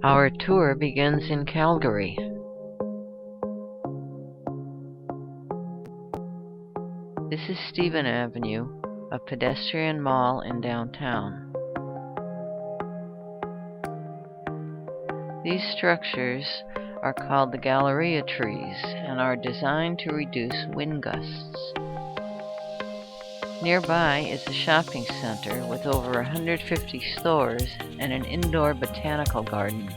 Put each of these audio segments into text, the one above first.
Our tour begins in Calgary. This is Stephen Avenue, a pedestrian mall in downtown. These structures are called the Galleria trees and are designed to reduce wind gusts. Nearby is a shopping center with over 150 stores and an indoor botanical garden.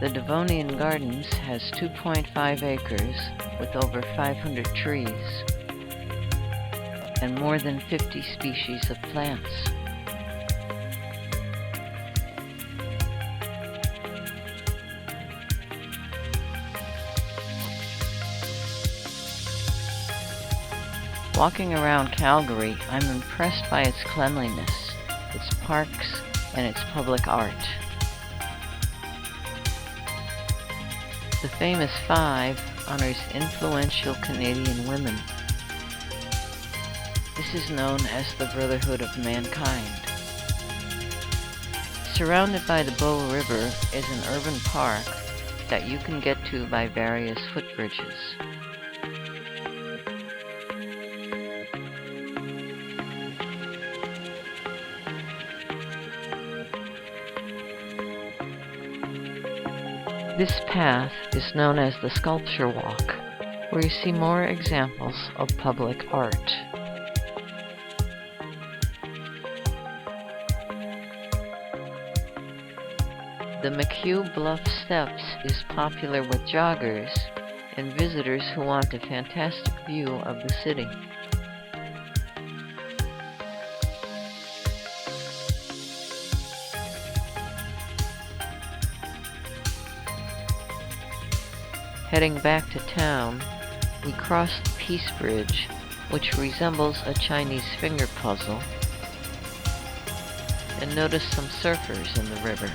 The Devonian Gardens has 2.5 acres with over 500 trees and more than 50 species of plants. Walking around Calgary, I'm impressed by its cleanliness, its parks, and its public art. The Famous Five honors influential Canadian women. This is known as the Brotherhood of Mankind. Surrounded by the Bow River is an urban park that you can get to by various footbridges. This path is known as the Sculpture Walk, where you see more examples of public art. The McHugh Bluff Steps is popular with joggers and visitors who want a fantastic view of the city. Heading back to town, we cross the Peace Bridge, which resembles a Chinese finger puzzle, and notice some surfers in the river.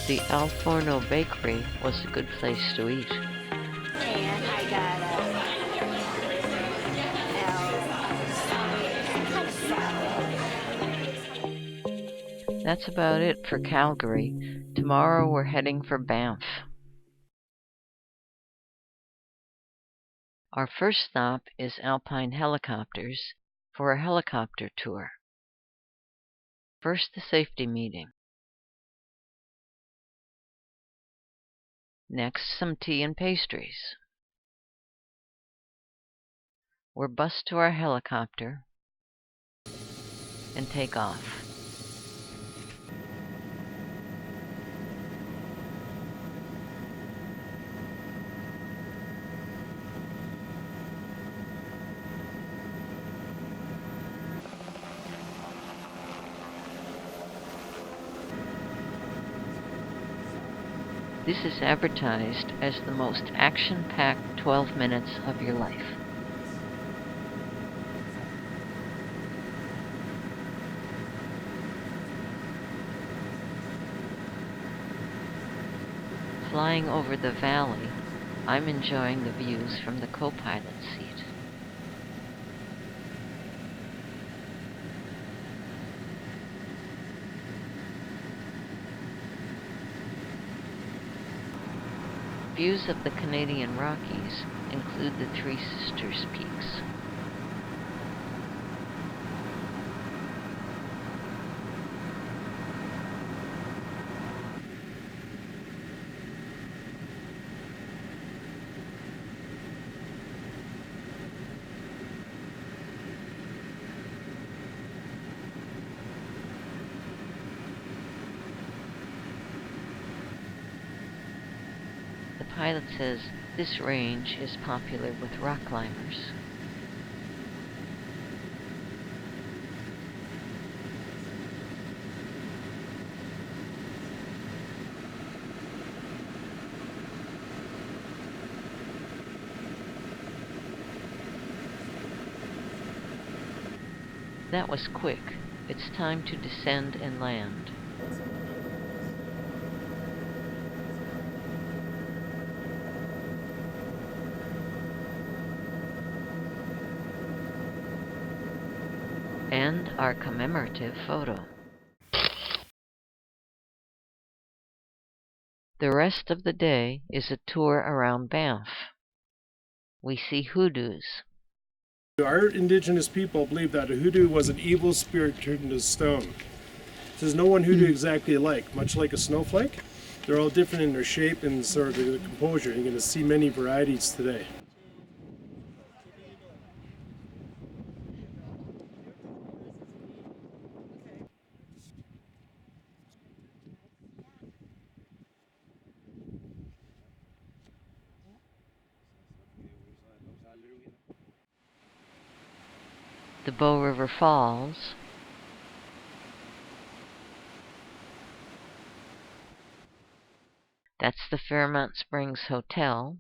The Al Forno Bakery was a good place to eat. And I got That's about it for Calgary. Tomorrow we're heading for Banff. Our first stop is Alpine Helicopters for a helicopter tour. First, the safety meeting. Next, some tea and pastries. We're bused to our helicopter and take off. This is advertised as the most action-packed 12 minutes of your life. Flying over the valley, I'm enjoying the views from the co-pilot seat. Views of the Canadian Rockies include the Three Sisters Peaks. The pilot says this range is popular with rock climbers. That was quick. It's time to descend and land. our commemorative photo. The rest of the day is a tour around Banff. We see hoodoos. Our indigenous people believe that a hoodoo was an evil spirit turned into stone. There's no one hoodoo exactly alike, much like a snowflake. They're all different in their shape and sort of their composure. You're going to see many varieties today. The Bow River Falls, that's the Fairmont Springs Hotel.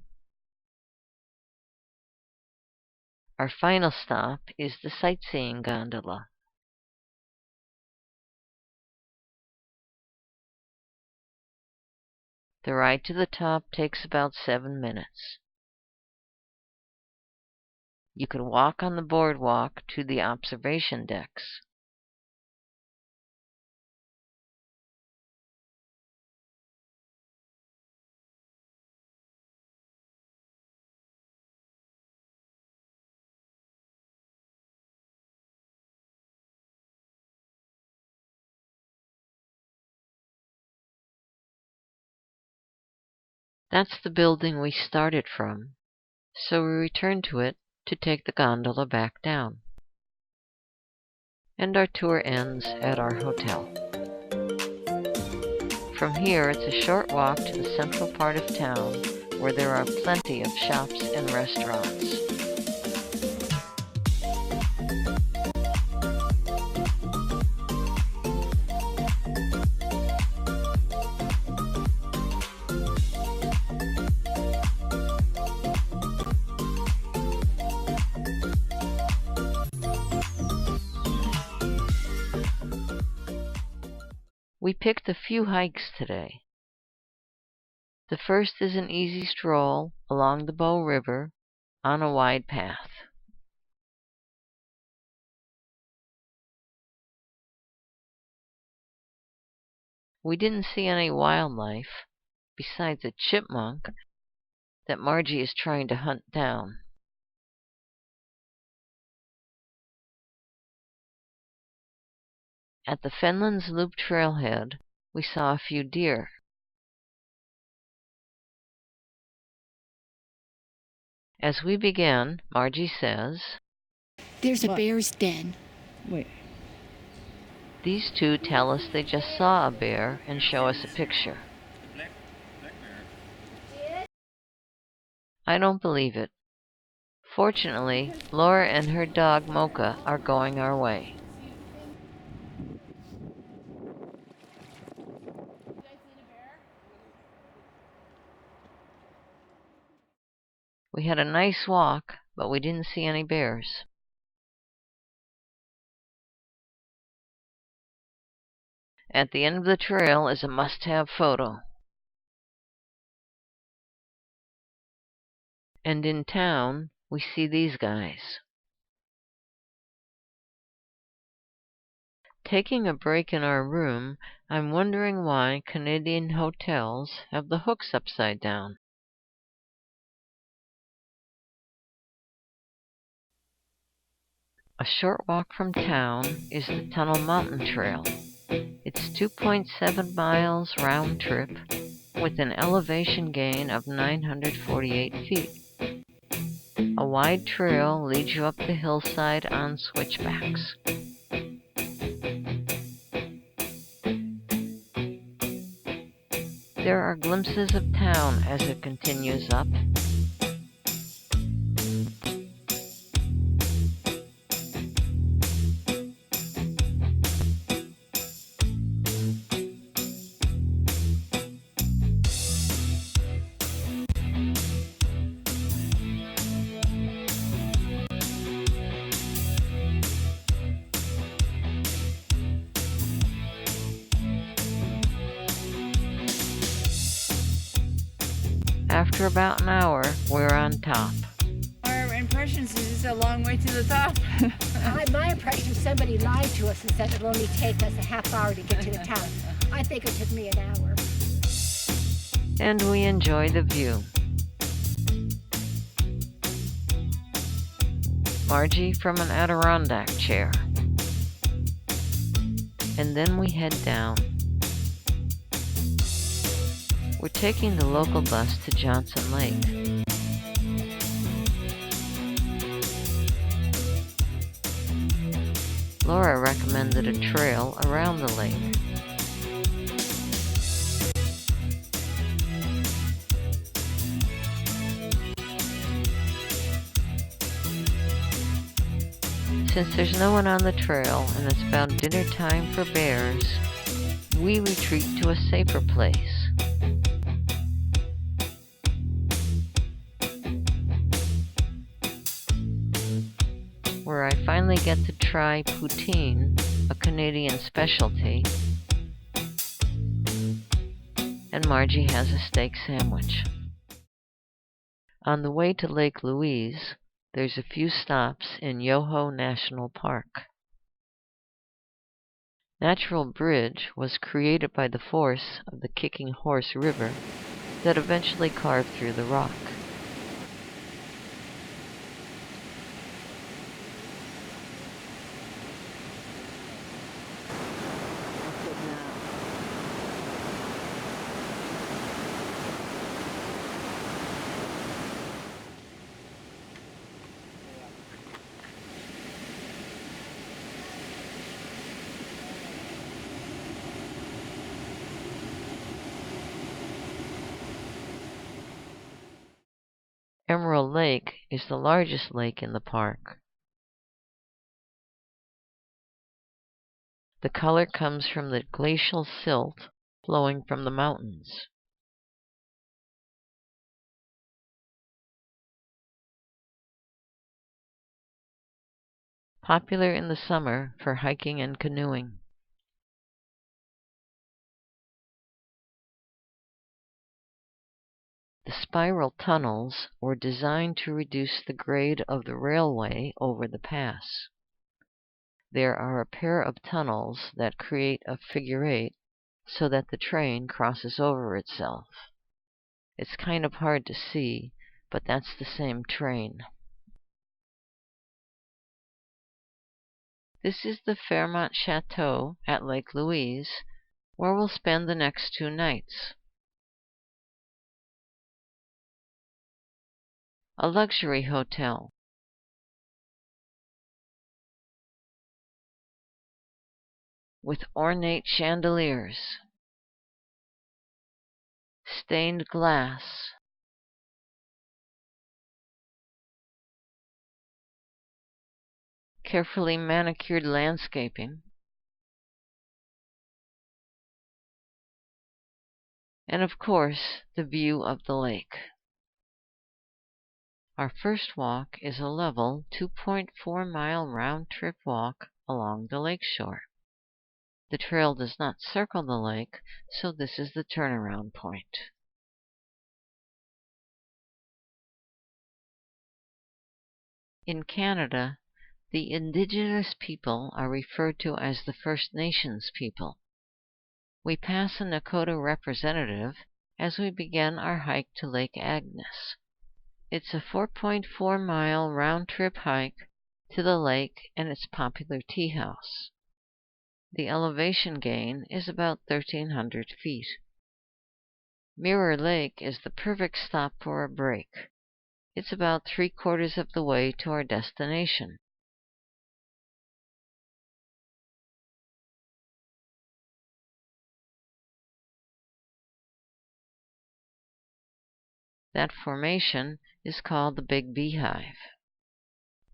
Our final stop is the sightseeing gondola. The ride to the top takes about 7 minutes. You can walk on the boardwalk to the observation decks. That's the building we started from, so we return to it to take the gondola back down. And our tour ends at our hotel. From here, it's a short walk to the central part of town, where there are plenty of shops and restaurants. We picked a few hikes today. The first is an easy stroll along the Bow River on a wide path. We didn't see any wildlife besides a chipmunk that Margie is trying to hunt down. At the Fenlands Loop trailhead, we saw a few deer. As we begin, Margie says, "There's a bear's den." Wait. These two tell us they just saw a bear and show us a picture. I don't believe it. Fortunately, Laura and her dog Mocha are going our way. We had a nice walk, but we didn't see any bears. At the end of the trail is a must-have photo. And in town, we see these guys. Taking a break in our room, I'm wondering why Canadian hotels have the hooks upside down. A short walk from town is the Tunnel Mountain Trail. It's 2.7 miles round trip with an elevation gain of 948 feet. A wide trail leads you up the hillside on switchbacks. There are glimpses of town as it continues up. After about an hour, we're on top. Our impression impressions is it's a long way to the top. My impression is somebody lied to us and said it'll only take us a half hour to get to the town. I think it took me an hour. And we enjoy the view. Margie from an Adirondack chair. And then we head down. We're taking the local bus to Johnson Lake. Laura recommended a trail around the lake. Since there's no one on the trail and it's about dinner time for bears, we retreat to a safer place. Where I finally get to try poutine, a Canadian specialty, and Margie has a steak sandwich. On the way to Lake Louise, there's a few stops in Yoho National Park. Natural Bridge was created by the force of the Kicking Horse River that eventually carved through the rock. Emerald Lake is the largest lake in the park. The color comes from the glacial silt flowing from the mountains. Popular in the summer for hiking and canoeing. The spiral tunnels were designed to reduce the grade of the railway over the pass. There are a pair of tunnels that create a figure eight so that the train crosses over itself. It's kind of hard to see, but that's the same train. This is the Fairmont Chateau at Lake Louise, where we'll spend the next 2 nights. A luxury hotel. With ornate chandeliers, stained glass, carefully manicured landscaping, and of course the view of the lake. Our first walk is a level 2.4-mile round-trip walk along the lakeshore. The trail does not circle the lake, so this is the turnaround point. In Canada, the Indigenous people are referred to as the First Nations people. We pass a Nakota representative as we begin our hike to Lake Agnes. It's a 4.4-mile round-trip hike to the lake and its popular tea house. The elevation gain is about 1,300 feet. Mirror Lake is the perfect stop for a break. It's about 3/4 of the way to our destination. That formation is called the Big Beehive.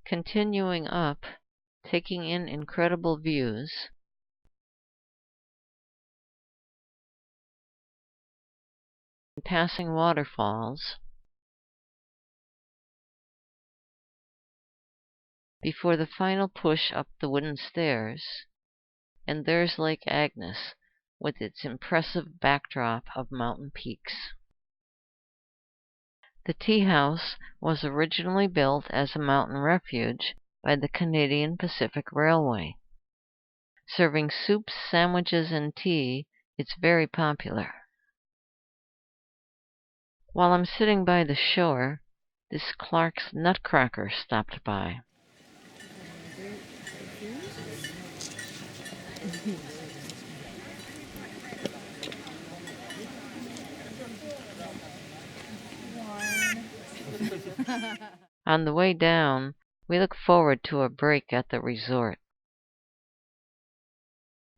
Continuing up, taking in incredible views, passing waterfalls, before the final push up the wooden stairs, and there's Lake Agnes with its impressive backdrop of mountain peaks. The tea house was originally built as a mountain refuge by the Canadian Pacific Railway. Serving soups, sandwiches, and tea, it's very popular. While I'm sitting by the shore, this Clark's Nutcracker stopped by. On the way down, we look forward to a break at the resort.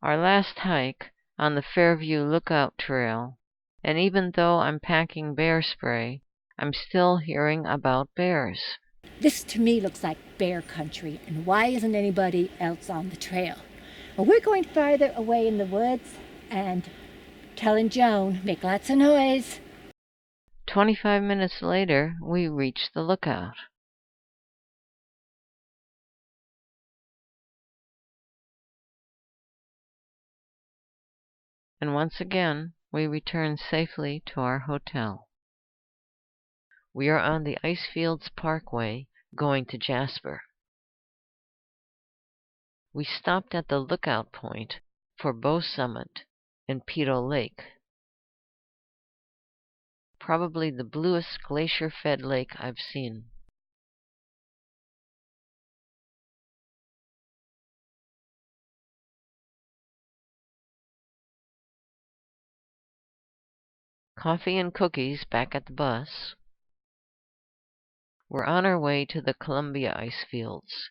Our last hike on the Fairview Lookout Trail, and even though I'm packing bear spray, I'm still hearing about bears. This to me looks like bear country, and why isn't anybody else on the trail? Well, we're going farther away in the woods and telling Joan, make lots of noise. 25 minutes later, we reach the lookout. And once again, we return safely to our hotel. We are on the Icefields Parkway going to Jasper. We stopped at the lookout point for Bow Summit and Peto Lake. Probably the bluest glacier-fed lake I've seen. Coffee and cookies back at the bus. We're on our way to the Columbia ice fields.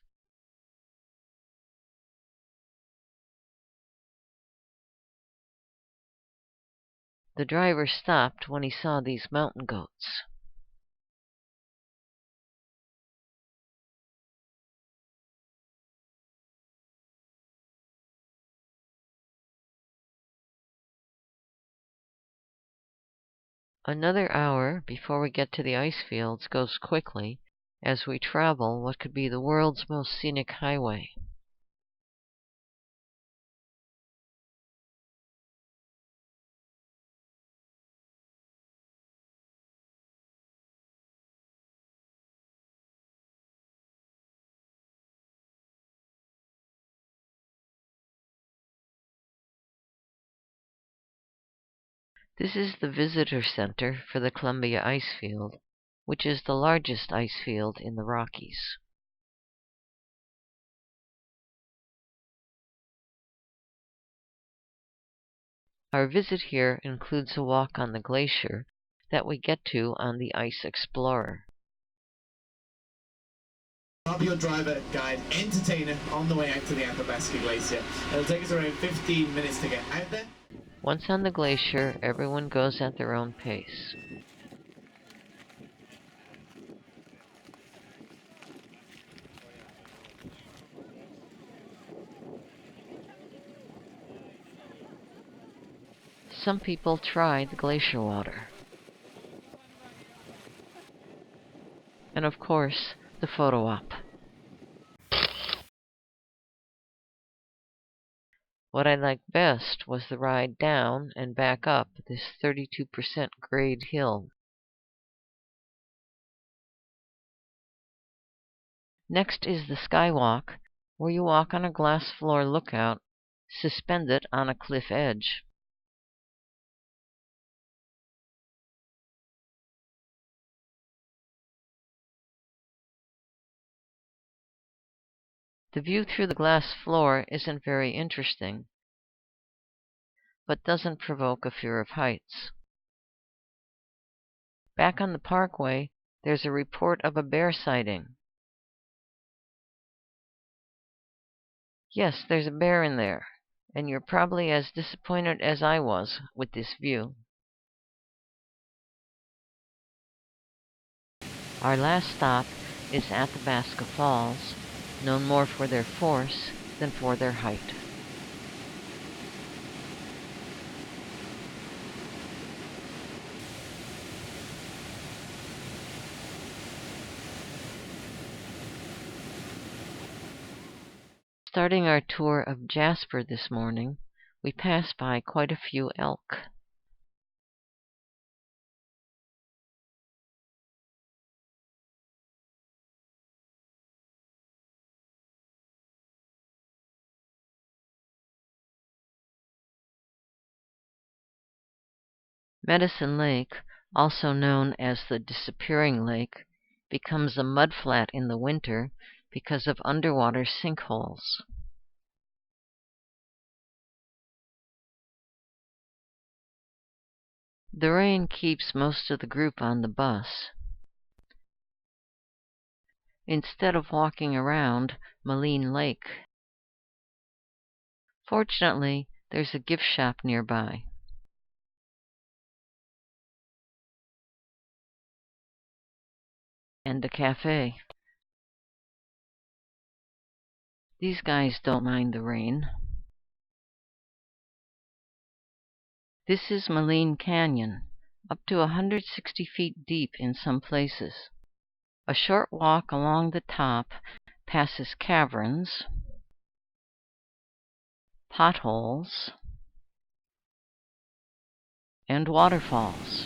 The driver stopped when he saw these mountain goats. Another hour before we get to the ice fields goes quickly as we travel what could be the world's most scenic highway. This is the visitor center for the Columbia Ice Field, which is the largest ice field in the Rockies. Our visit here includes a walk on the glacier that we get to on the Ice Explorer. I'll be your driver, guide, entertainer on the way out to the Athabasca Glacier. It'll take us around 15 minutes to get out there. Once on the glacier, everyone goes at their own pace. Some people try the glacier water. And of course, the photo op. What I liked best was the ride down and back up this 32% grade hill. Next is the skywalk, where you walk on a glass floor lookout, suspended on a cliff edge. The view through the glass floor isn't very interesting, but doesn't provoke a fear of heights. Back on the parkway, there's a report of a bear sighting. Yes, there's a bear in there, and you're probably as disappointed as I was with this view. Our last stop is Athabasca Falls, known more for their force than for their height. Starting our tour of Jasper this morning, we pass by quite a few elk. Medicine Lake, also known as the Disappearing Lake, becomes a mudflat in the winter because of underwater sinkholes. The rain keeps most of the group on the bus. Instead of walking around Maligne Lake. Fortunately, there's a gift shop nearby. And a cafe. These guys don't mind the rain. This is Maligne Canyon, up to 160 feet deep in some places. A short walk along the top passes caverns, potholes, and waterfalls.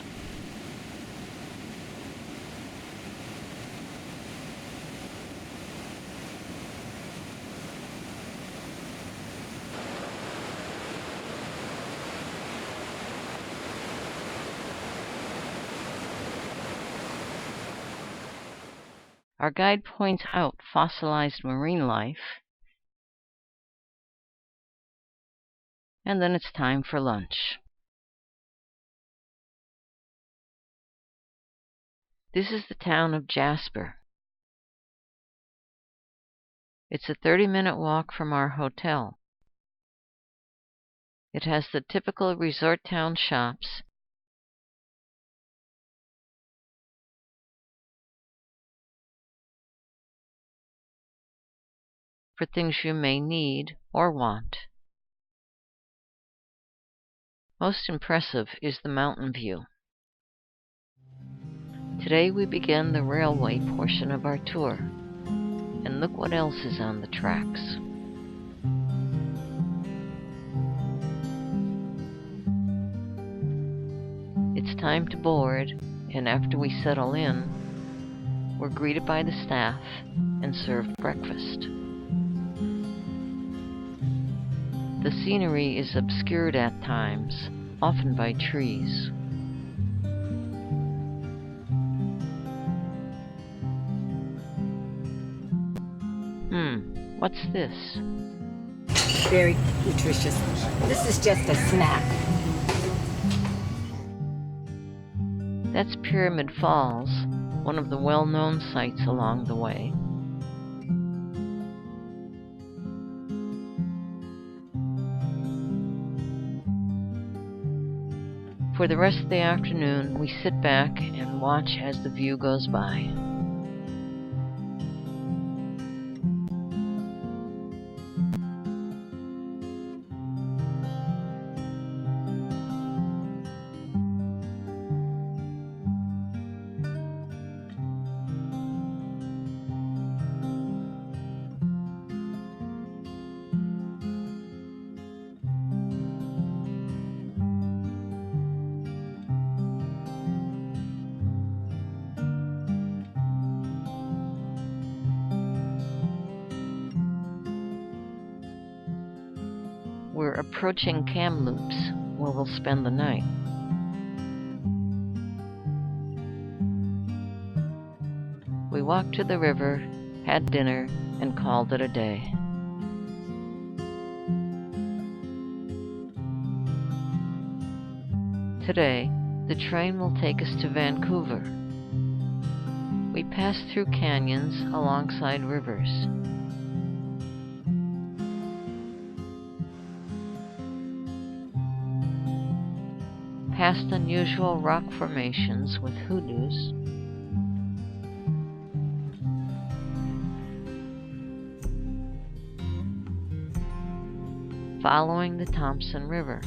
Our guide points out fossilized marine life, and then it's time for lunch. This is the town of Jasper. It's a 30-minute walk from our hotel. It has the typical resort town shops for things you may need or want. Most impressive is the mountain view. Today we begin the railway portion of our tour, and look what else is on the tracks. It's time to board, and after we settle in, we're greeted by the staff and served breakfast. The scenery is obscured at times, often by trees. What's this? Very nutritious. This is just a snack. That's Pyramid Falls, one of the well-known sites along the way. For the rest of the afternoon, we sit back and watch as the view goes by. We're approaching Kamloops, where we'll spend the night. We walked to the river, had dinner, and called it a day. Today, the train will take us to Vancouver. We pass through canyons alongside rivers. Past unusual rock formations with hoodoos. Following the Thompson River.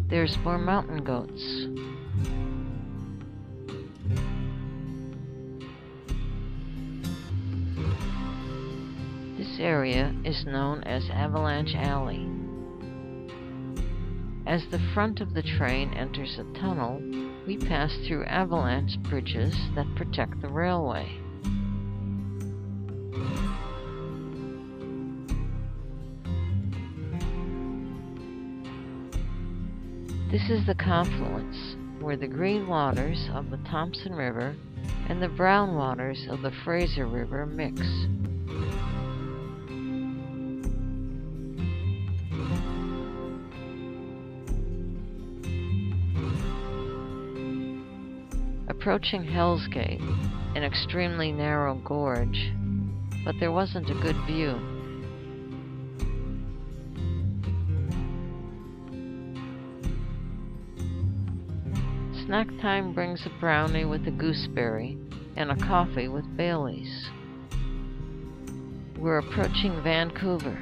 There's more mountain goats. This area is known as Avalanche Alley. As the front of the train enters a tunnel, we pass through avalanche bridges that protect the railway. This is the confluence, where the green waters of the Thompson River and the brown waters of the Fraser River mix. Approaching Hell's Gate, an extremely narrow gorge, but there wasn't a good view. Snack time brings a brownie with a gooseberry and a coffee with Baileys. We're approaching Vancouver.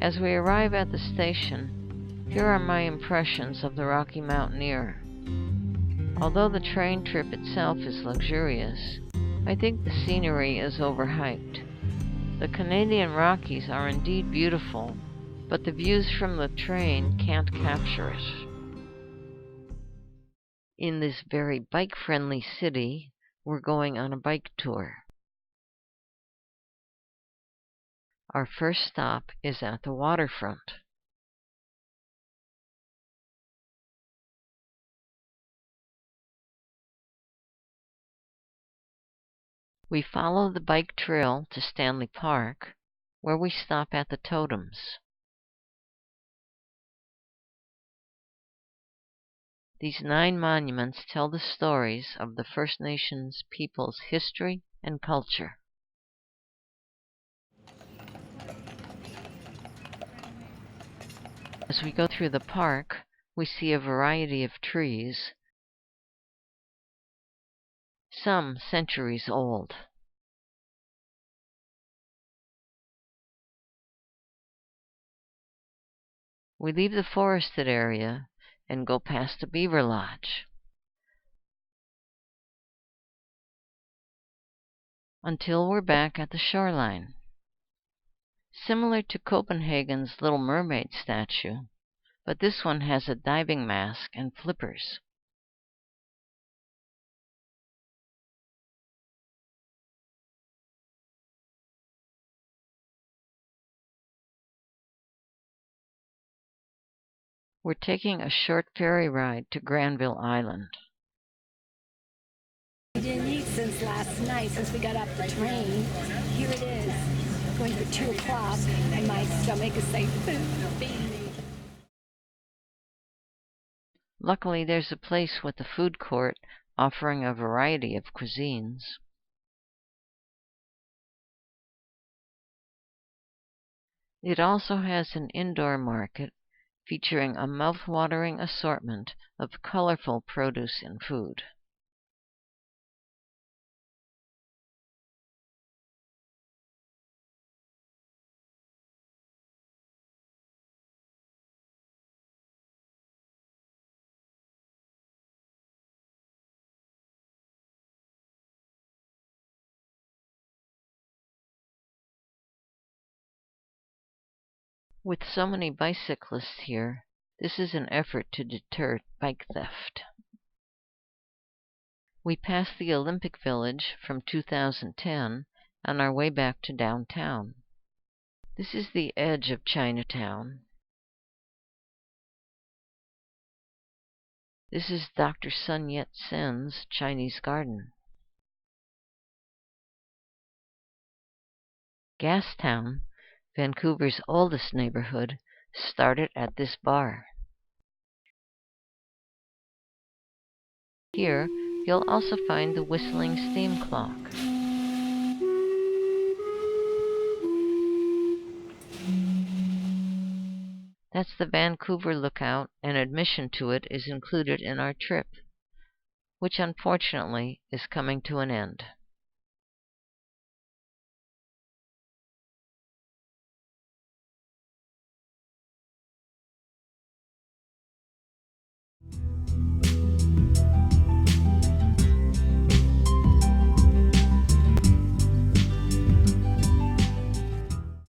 As we arrive at the station, here are my impressions of the Rocky Mountaineer. Although the train trip itself is luxurious, I think the scenery is overhyped. The Canadian Rockies are indeed beautiful, but the views from the train can't capture it. In this very bike-friendly city, we're going on a bike tour. Our first stop is at the waterfront. We follow the bike trail to Stanley Park, where we stop at the totems. These 9 monuments tell the stories of the First Nations people's history and culture. As we go through the park, we see a variety of trees, some centuries old. We leave the forested area and go past a beaver lodge until we're back at the shoreline. Similar to Copenhagen's Little Mermaid statue, but this one has a diving mask and flippers. We're taking a short ferry ride to Granville Island. We didn't eat since last night, since we got off the train. Here it is, going for 2 o'clock, and my stomach is saying, feed me. Luckily, there's a place with a food court offering a variety of cuisines. It also has an indoor market featuring a mouth-watering assortment of colorful produce and food. With so many bicyclists here, this is an effort to deter bike theft. We passed the Olympic Village from 2010 on our way back to downtown. This is the edge of Chinatown. This is Dr. Sun Yat-sen's Chinese garden. Gastown, Vancouver's oldest neighborhood, started at this bar. Here, you'll also find the whistling steam clock. That's the Vancouver Lookout, and admission to it is included in our trip, which unfortunately is coming to an end.